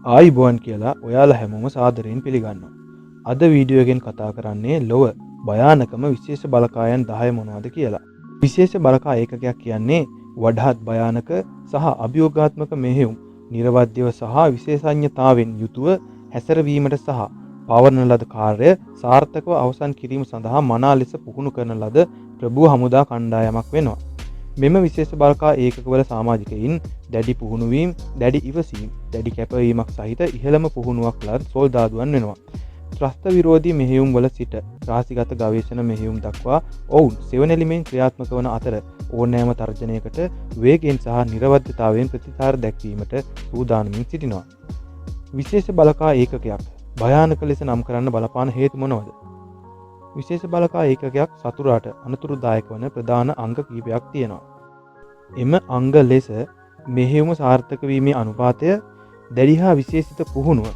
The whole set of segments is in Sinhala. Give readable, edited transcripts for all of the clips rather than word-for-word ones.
ආයිබෝන් කියලා ඔයාලා හැමෝම සාදරයෙන් පිළිගන්නවා. අද වීඩියෝ එකෙන් කතා කරන්නේ ලොව භයානකම විශේෂ බලකායන් 10 මොනවද කියලා. විශේෂ බලකා ඒකකයක් කියන්නේ වඩාත් භයානක සහ අභියෝගාත්මක මෙහෙයුම් නිර්වද්‍යව සහ විශේෂඥතාවෙන් යුතුව හැසිරවීමට සහ පවරන ලද කාර්ය සාර්ථකව අවසන් කිරීම සඳහා මනා ලෙස පුහුණු කරන ලද ප්‍රභූ හමුදා කණ්ඩායමක් වෙනවා. මෙම විශේෂ බලකා ඒකකවල සමාජිකයින් දැඩි පුහුණුවීම්, දැඩි ඉවසීම්, දැඩි කැපවීමක් සහිත ඉහළම පුහුණුවක් ලත් සොල්දාදුවන් වෙනවා. ත්‍රස්ත විරෝධී මෙහෙයුම් වල සිට රාශිගත ගවේෂණ මෙහෙයුම් දක්වා ඔවුන් සෙවණැලිමෙන් ක්‍රියාත්මක වන අතර ඕනෑම තර්ජනයකට වේගයෙන් සහ නිර්වද්‍යතාවයෙන් ප්‍රතිචාර දැක්වීමට සූදානමින් සිටිනවා. විශේෂ බලකා ඒකකයක් භයානක ලෙස නම් කරන්න බලපාන හේතු මොනවද? විශේෂ බලකා ඒකකයක් සතුරාට අනතුරුදායක වන ප්‍රධාන අංග කීපයක් තියෙනවා. එම අංග ලෙස මෙහෙයුම සාර්ථක වීමේ අනුපාතය, දැඩි හා විශේෂිත පුහුණුව,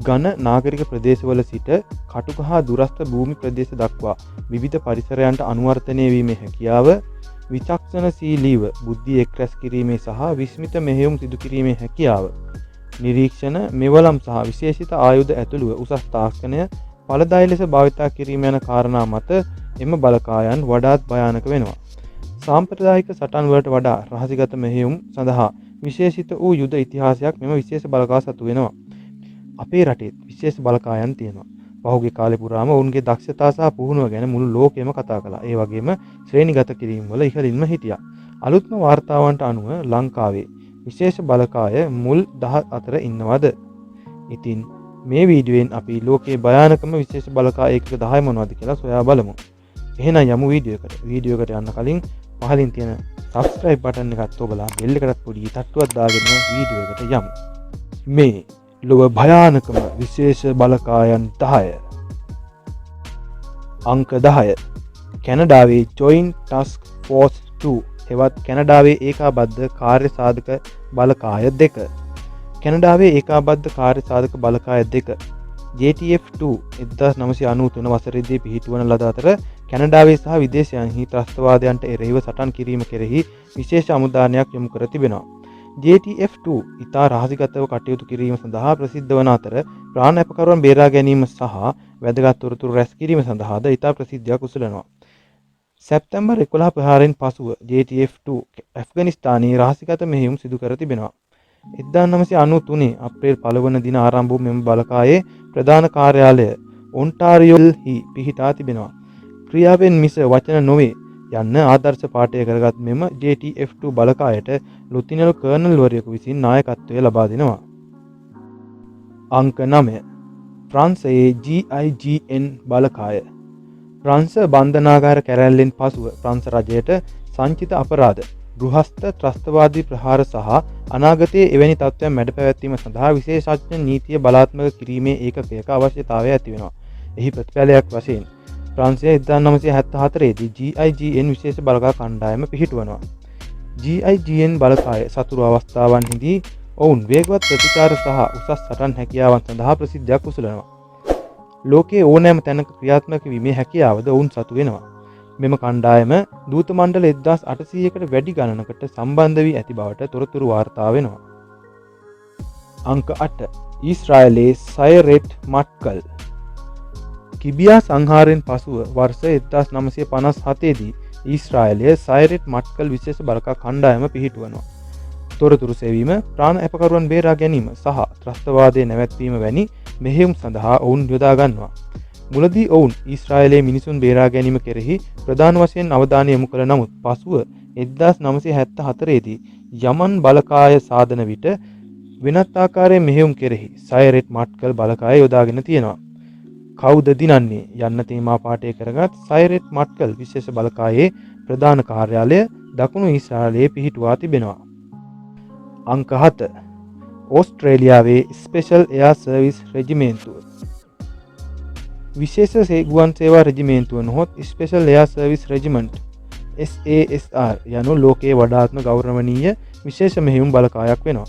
ඝන නාගරික ප්‍රදේශවල සිට කටුක හා දුරස්ථ භූමි ප්‍රදේශ දක්වා විවිධ පරිසරයන්ට අනුවර්තනය වීමේ හැකියාව, විචක්ෂණශීලීව බුද්ධිය එක්රැස් කිරීමේ සහ විස්මිත මෙහෙයුම් සිදු කිරීමේ හැකියාව, නිරීක්ෂණ, මෙවලම් සහ විශේෂිත ආයුධ ඇතුළුව උසස් තාක්ෂණය ඵලදායී ලෙස භාවිතා කිරීම යන කාරණා මත එම බලකායන් වඩාත් භයානක වෙනවා. සාම්ප්‍රදායික සටන් වලට වඩා රහසිගත මෙහෙයුම් සඳහා විශේෂිත වූ යුද ඉතිහාසයක් මෙම විශේෂ බලකා සතු වෙනවා. අපේ රටේත් විශේෂ බලකායන් තියෙනවා. පහුගිය කාලේ පුරාම ඔවුන්ගේ දක්ෂතා සහ පුහුණුව ගැන මුළු ලෝකෙම කතා කළා. ඒ වගේම ශ්‍රේණිගත කිරීම වල ඉහළින්ම හිටියා. අලුත්ම වාර්තාවන්ට අනුව ලංකාවේ විශේෂ බලකාය මුල් 10 අතර ඉන්නවද? ඉතින් මේ වීඩියෝෙන් අපි ලෝකයේ භයානකම විශේෂ බලකා ඒකක 10 මොනවද කියලා සොයා බලමු. එහෙනම් යමු වීඩියෝ එකට. වීඩියෝ එකට යන්න කලින් පහලින් තියෙන subscribe button එකත් ඔබලා bell එකටත් පොඩි තට්ටුවක් දාගෙන වීඩියෝ එකට යමු. මේ ලොව භයානකම විශේෂ බලකායන් 10. අංක 10. කැනඩාවේ Joint Task Force 2 එවත් කැනඩාවේ ඒකාබද්ධ කාර්ය සාධක බලකාය 2. කැනඩාවේ ඒකාබද්ධ කාර්ය සාධක බලකාය 2 JTF2 1993 වසරේදී පිහිටුවන ලද අතර කැනඩාවේ සහ විදේශයන්හි ත්‍රස්තවාදයන්ට එරෙහිව සටන් කිරීම කෙරෙහි විශේෂ අමුදානයක් යොමු කර තිබෙනවා. JTF2 ඉතා රහසිගතව කටයුතු කිරීම සඳහා ප්‍රසිද්ධ වන අතර ප්‍රාණ අපකරුවන් බේරා ගැනීම සහ වැදගත් තොරතුරු රැස් කිරීම සඳහාද ඉතා ප්‍රසිද්ධියක් උසුලනවා. සැප්තැම්බර් 11 ප්‍රහාරයෙන් පසුව JTF2 ඇෆ්ගනිස්තානයේ රහසිගත මෙහෙයුම් සිදු කර තිබෙනවා. 1993 අප්‍රේල් 1 වන දින ආරම්භ වූ මෙම බලකායේ ප්‍රධාන කාර්යාලය ඔන්ටාරියෝහි පිහිටා තිබෙනවා. ක්‍රියාවෙන් මිස වචන නොවේ යන්න ආදර්ශ පාඨය කරගත් මෙම JTF2 බලකායට ලුතිනල් කර්නල් වරයෙකු විසින් නායකත්වය ලබා දෙනවා. අංක 9. ප්‍රංසයේ GIGN බලකාය. ප්‍රංස බන්ධනාගාර කැරැල්ලෙන් පසුව ප්‍රංස රජයට සංචිත අපරාධ, ගෘහස්ත ත්‍රස්තවාදී ප්‍රහාර සහ අනාගතයේ එවැනි තත්ත්වයන් මැඩ පැවැත්වීම සඳහා විශේෂඥ නීතිය බලාත්මක කිරීමේ ඒකකයක අවශ්‍යතාවය ඇති වෙනවා. එහි ප්‍රතිඵලයක් වශයෙන් ප්‍රංසය 1974 දී GIGN විශේෂ බලකා කණ්ඩායම පිහිටුවනවා. GIGN බලකාය සතුරු අවස්ථාවන්හිදී ඔවුන් වේගවත් ප්‍රතිචාර සහ උසස් සටන් හැකියාවන් සඳහා ප්‍රසිද්ධියක් උසුලනවා. ලෝකයේ ඕනෑම තැනක ක්‍රියාත්මක වීමේ හැකියාවද ඔවුන් සතු වෙනවා. මෙම කණ්ඩායම දූත මණ්ඩල 1800කට වැඩි ගණනකට සම්බන්ධ වී ඇති බවට තොරතුරු වාර්තා වෙනවා. අංක 8. ඊශ්‍රායලයේ සයරෙට් මට්කල්. කිබියා සංහාරයෙන් පසුව වර්ෂ 1957 දී ඊශ්‍රායලයේ සයරෙට් මට්කල් විශේෂ බලකා කණ්ඩායම පිහිටුවනවා. තොරතුරු සෙවීම, ප්‍රාණ අපකරුවන් බේරා ගැනීම සහ ත්‍රස්තවාදයේ නැවැත්වීම වැනි මෙහෙයුම් සඳහා ඔවුන් යොදා ගන්නවා. මුලදී ඔවුන් ඊශ්‍රායලයේ මිනිසුන් බේරා ගැනීම කෙරෙහි ප්‍රධාන වශයෙන් අවධානය යොමු කළ නමුත් පසුව 1974 දී යමන් බලකාය සාදන විට වෙනත් ආකාරයේ මෙහෙයුම් කෙරෙහි සයරෙට් මට්කල් බලකාය යොදාගෙන තියෙනවා. කවුද දිනන්නේ යන්න තේමා පාඨය කරගත් සයරෙට් මට්කල් විශේෂ බලකායේ ප්‍රධාන කාර්යාලය දකුණු ඊශ්‍රායලයේ පිහිටුවා තිබෙනවා. අංක 7. ඕස්ට්‍රේලියාවේ ස්පෙෂල් එයාර් සර්විස් රෙජිමේන්තුව. විශේෂ ගුවන් සේවා රෙජිමේන්තුව නොහොත් special air service regiment SASR යනු ලෝකයේ වඩාත්ම ගෞරවනීය විශේෂ මෙහෙයුම් බලකායක් වෙනවා.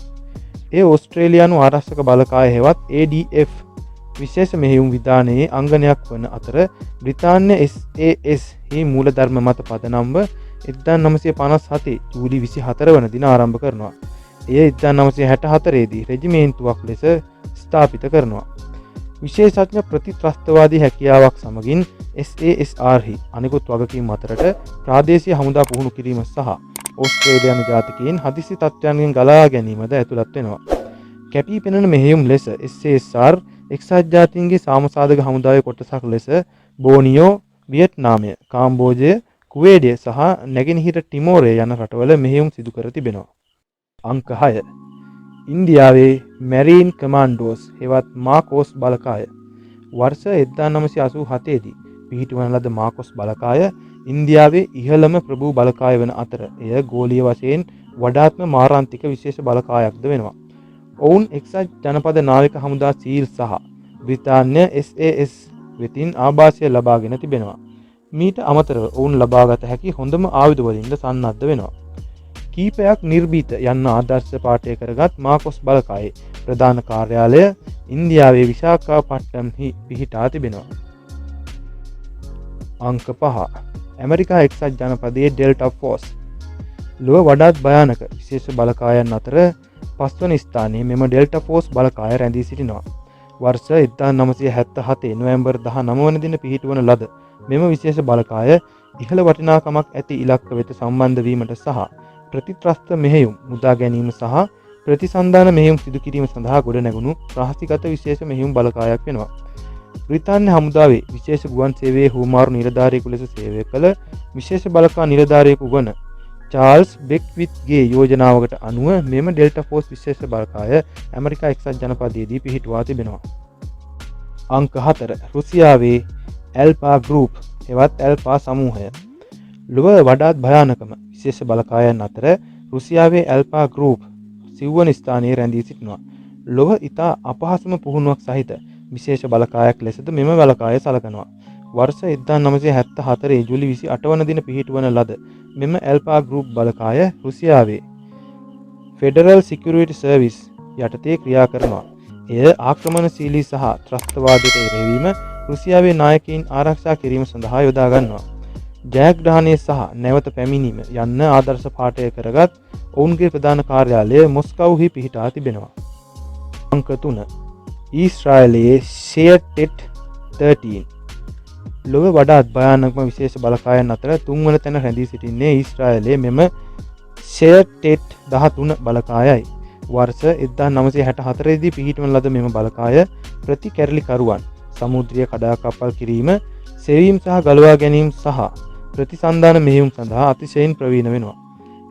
ඒ ඕස්ට්‍රේලියානු ආරක්ෂක බලකාය හෙවත් ADF විශේෂ මෙහෙයුම් විධානයේ අංගනයක් වන අතර බ්‍රිතාන්‍ය SAS හි මූලධර්ම මත පදනම්ව 1957 ජූලි 24 වන දින ආරම්භ කරනවා. එය 1964 දී රෙජිමේන්තුවක් ලෙස ස්ථාපිත කරනවා. විශේෂඥ ප්‍රතිත්‍රස්තවාදී හැකියාවක් සමගින් SASRහි අනෙකුත් වගකීම් අතරට ප්‍රාදේශීය හමුදා පුහුණු කිරීම සහ ඕස්ට්‍රේලියානු ජාතිකයින් හදිසි තත්ත්වයන්ගෙන් ගලා ගැනීමද ඇතුළත් වෙනවා. කැපී පෙනෙන මෙහෙයුම් ලෙස SASR එක්සත් ජාතීන්ගේ සාමසාධක හමුදාවේ කොටසක් ලෙස බෝනියෝ, වියට්නාමය, කාම්බෝජය, කුවේඩය සහ නැගෙනහිර ටිමෝරය යන රටවල මෙහෙයුම් සිදු කර තිබෙනවා. අංක 6. ඉන්දියාවේ මැරීන් කමාන්ඩෝස් හෙවත් මාකෝස් බලකාය. වර්ෂ 1987 දී පිහිටුවන ලද මාකෝස් බලකාය ඉන්දියාවේ ඉහළම ප්‍රභූ බලකාය වන අතර එය ගෝලීය වශයෙන් වඩාත්ම මාරාන්තික විශේෂ බලකායක්ද වෙනවා. ඔවුන් එක්සත් ජනපද නාවික හමුදා සීල් සහ බ්‍රිතාන්‍ය SAS වෙතින් ආභාසය ලබාගෙන තිබෙනවා. මීට අමතරව ඔවුන් ලබාගත හැකි හොඳම ආයුධ වලින්ද සන්නද්ධ වෙනවා. කීපයක් නිර්භීත යන්න ආදර්ශ පාඨය කරගත් මාකෝස් බලකායේ ප්‍රධාන කාර්යාලය ඉන්දියාවේ විශාඛපට්නම්හි පිහිටා තිබෙනවා. අංක 5. ඇමරිකා එක්සත් ජනපදයේ ඩෙල්ටා ෆෝස්. ලොව වඩාත් භයානක විශේෂ බලකායන් අතර පස්වන ස්ථානයේ මෙම ඩෙල්ටා ෆෝස් බලකාය රැඳී සිටිනවා. වර්ෂ 1977 නොවැම්බර් 19 වන දින පිහිටුවන ලද මෙම විශේෂ බලකාය ඉහළ වටිනාකමක් ඇති ඉලක්ක වෙත සම්බන්ධ වීමට සහ ප්‍රතිත්‍රස්ත මෙහෙයුම් මුදා ගැනීම සහ ප්‍රතිසන්ධාන මෙහෙයුම් සිදු කිරීම සඳහා ගොඩනැගුණු රහසිගත විශේෂ මෙහෙයුම් බලකායක් වෙනවා. බ්‍රිතාන්‍ය හමුදාවේ විශේෂ ගුවන් සේවයේ හුවමාරු නිලධාරියෙකු ලෙස සේවය කළ විශේෂ බලකා නිලධාරියෙකු වන චාල්ස් බෙක්විත්ගේ යෝජනාවකට අනුව මෙම ඩෙල්ටා ෆෝස් විශේෂ බලකාය ඇමරිකා එක්සත් ජනපදයේදී පිහිටුවා තිබෙනවා. අංක 4. රුසියාවේ ඇල්පා ගෲප් හෙවත් ඇල්පා සමූහය. ලොව වඩාත් භයානකම විශේෂ බලකායන් අතර රුසියාවේ ඇල්පා ගෲප් සිව්වන ස්ථානයේ රැඳී සිටිනවා. ලොව ඉතා අපහසුම පුහුණුවක් සහිත විශේෂ බලකායක් ලෙසද මෙම බලකාය සලකනවා. වර්ෂ 1974 ජූලි 28 වන දින පිහිටුවන ලද මෙම ඇල්පා ගෲප් බලකාය රුසියාවේ ෆෙඩරල් සිකියුරිටි සර්විස් යටතේ ක්‍රියා කරනවා. එය ආක්‍රමණශීලී සහ ත්‍රස්තවාදයට එරෙහිවීම රුසියාවේ නායකයින් ආරක්ෂා කිරීම සඳහා යොදා ගන්නවා. ජයග්‍රහණය සහ නැවත පැමිණීම යන්න ආදර්ශ පාඨය කරගත් ඔවුන්ගේ ප්‍රධාන කාර්යාලය මොස්කව්හි පිහිටා තිබෙනවා. අංක 3. ඊශ්‍රායලයේ ෂෙයටෙට් 13. ලොව වඩාත් භයානකම විශේෂ බලකායන් අතර තුන්වන තැන රැඳී සිටින්නේ ඊශ්‍රායලයේ මෙම ෂෙයටෙට් 13 බලකායයි. වර්ෂ 1964 දී පිහිටවන ලද මෙම බලකාය ප්‍රතිකැරලිකරුවන් සමුද්‍රීය කඩාකප්පල් කිරීම, සෙවීම් සහ ගලවා ගැනීම සහ ප්‍රතිසන්ධාන මෙහෙයුම් සඳහා අතිශයින් ප්‍රවීණ වෙනවා.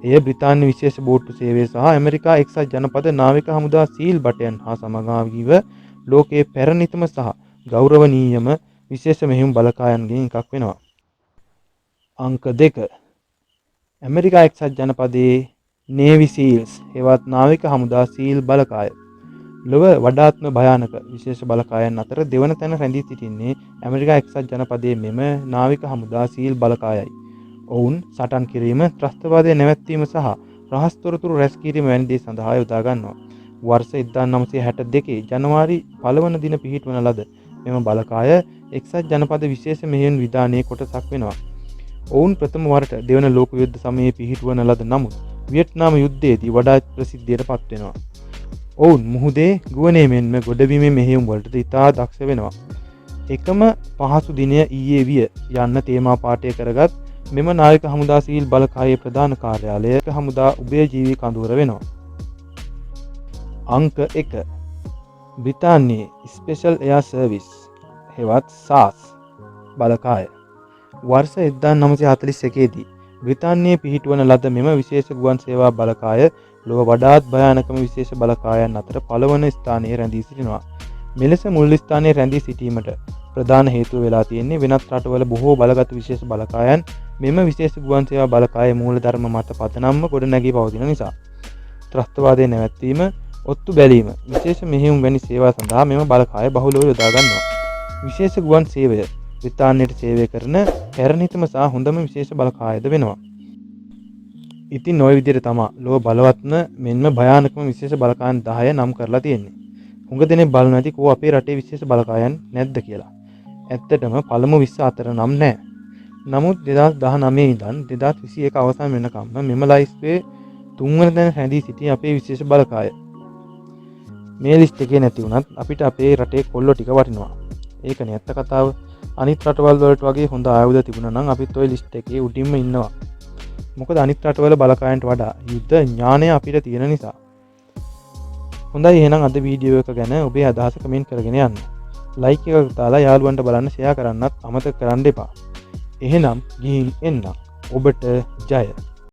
එය බ්‍රිතාන්‍ය විශේෂ බෝට්ටු සේවය සහ ඇමරිකා එක්සත් ජනපද නාවික හමුදා සීල් බටයන් හා සමගාමීව ලෝකයේ පැරණිතම සහ ගෞරවනීයම විශේෂ මෙහෙයුම් බලකායන්ගෙන් එකක් වෙනවා. අංක 2. ඇමරිකා එක්සත් ජනපදයේ නේවි සීල්ස් හෙවත් නාවික හමුදා සීල් බලකාය. ලොව වඩාත්ම භයානක විශේෂ බලකායන් අතර දෙවන තැන රැඳී සිටින්නේ ඇමරිකා එක්සත් ජනපදයේ මෙම නාවික හමුදා සීල් බලකායයි. ඔවුන් සටන් කිරීම, ත්‍රස්තවාදය නැවැත්වීම සහ රහස් තොරතුරු රැස් කිරීම වැනි දේ සඳහා යොදා ගන්නවා. වර්ෂ 1962 ජනවාරි 1 වන දින පිහිටවන ලද මෙම බලකාය එක්සත් ජනපද විශේෂ මෙහෙයුම් විධානයේ කොටසක් වෙනවා. ඔවුන් ප්‍රථම වරට දෙවන ලෝක යුද්ධ සමයේ පිහිටවන ලද නමුත් වියට්නාම යුද්ධයේදී වඩාත් ප්‍රසිද්ධියට පත් වෙනවා. ඔවුන් මුහුදේ, ගුවනේ මෙන්ම ගොඩබිමේ මෙහෙයුම් වලට ඉතා දක්ෂ වෙනවා. එකම පහසු දිනය ඊයේ විය යන්න තේමා පාඨය කරගත් මෙම නාවික හමුදා සීල් බලකායේ ප්‍රධාන කාර්යාලය හමුදා උභයජීවී කඳවුර වෙනවා. අංක 1. බ්‍රිතාන්‍යයේ ස්පෙෂල් එයාර් සර්විස් හෙවත් SAS බලකාය. වර්ෂ 1941 දී බ්‍රිතාන්‍යයේ පිහිටුවන ලද මෙම විශේෂ ගුවන් සේවා බලකාය ලොව වඩාත් භයානකම විශේෂ බලකායන් අතර පළවන ස්ථානයේ රැඳී සිටිනවා. මෙලෙස මුල් ස්ථානයේ රැඳී සිටීමට ප්‍රධාන හේතුව වෙලා තියෙන්නේ වෙනත් රටවල බොහෝ බලගත් විශේෂ බලකායන් මෙම විශේෂ ගුවන් සේවා බලකායේ මූලධර්ම මත පදනම්ව ගොඩනැගී පවතින නිසා. ත්‍රස්තවාදය නැවැත්වීම, ඔත්තු බැලීම, විශේෂ මෙහෙයුම් වැනි සේවා සඳහා මෙම බලකාය බහුලව යොදා ගන්නවා. විශේෂ ගුවන් සේවය බ්‍රිතාන්‍යයට සේවය කරන පැරණිතම සහ හොඳම විශේෂ බලකායද වෙනවා. ඉතින් ඔය විදිහට තමයි ලෝක බලවත්ම මෙන්ම භයානකම විශේෂ බලකායන් 10 නම් කරලා තියෙන්නේ. හුඟ දෙනෙක් බලන ඇති කෝ අපේ රටේ විශේෂ බලකායන් නැද්ද කියලා. ඇත්තටම පළමු 20 අතර නම් නැහැ. නමුත් 2019 ඉඳන් 2021 අවසන් වෙනකම්ම මෙම ලයිස්ට්ේ 3 වෙනි තැන රැඳී සිටි අපේ විශේෂ බලකාය. මේ ලිස්ට් එකේ නැති වුණත් අපිට අපේ රටේ කොල්ලෝ ටික වටිනවා. ඒකනේ ඇත්ත කතාව. අනිත් රටවල් වලට වගේ හොඳ ආයුධ තිබුණා නම් අපිත් ওই ලිස්ට් එකේ උඩින්ම ඉන්නවා. මොකද අනිත් රටවල බලකායන්ට වඩා යුද්ධ ඥානය අපිට තියෙන නිසා. හොඳයි එහෙනම් අද වීඩියෝ එක ගැන ඔබේ අදහස කමෙන්ට් කරගෙන යන්න. ලයික් එකක් දාලා යාළුවන්ට බලන්න ෂෙයා කරන්නත් අමතක කරන්න එපා. එහෙනම් ගිහින් එන්න. ඔබට ජය.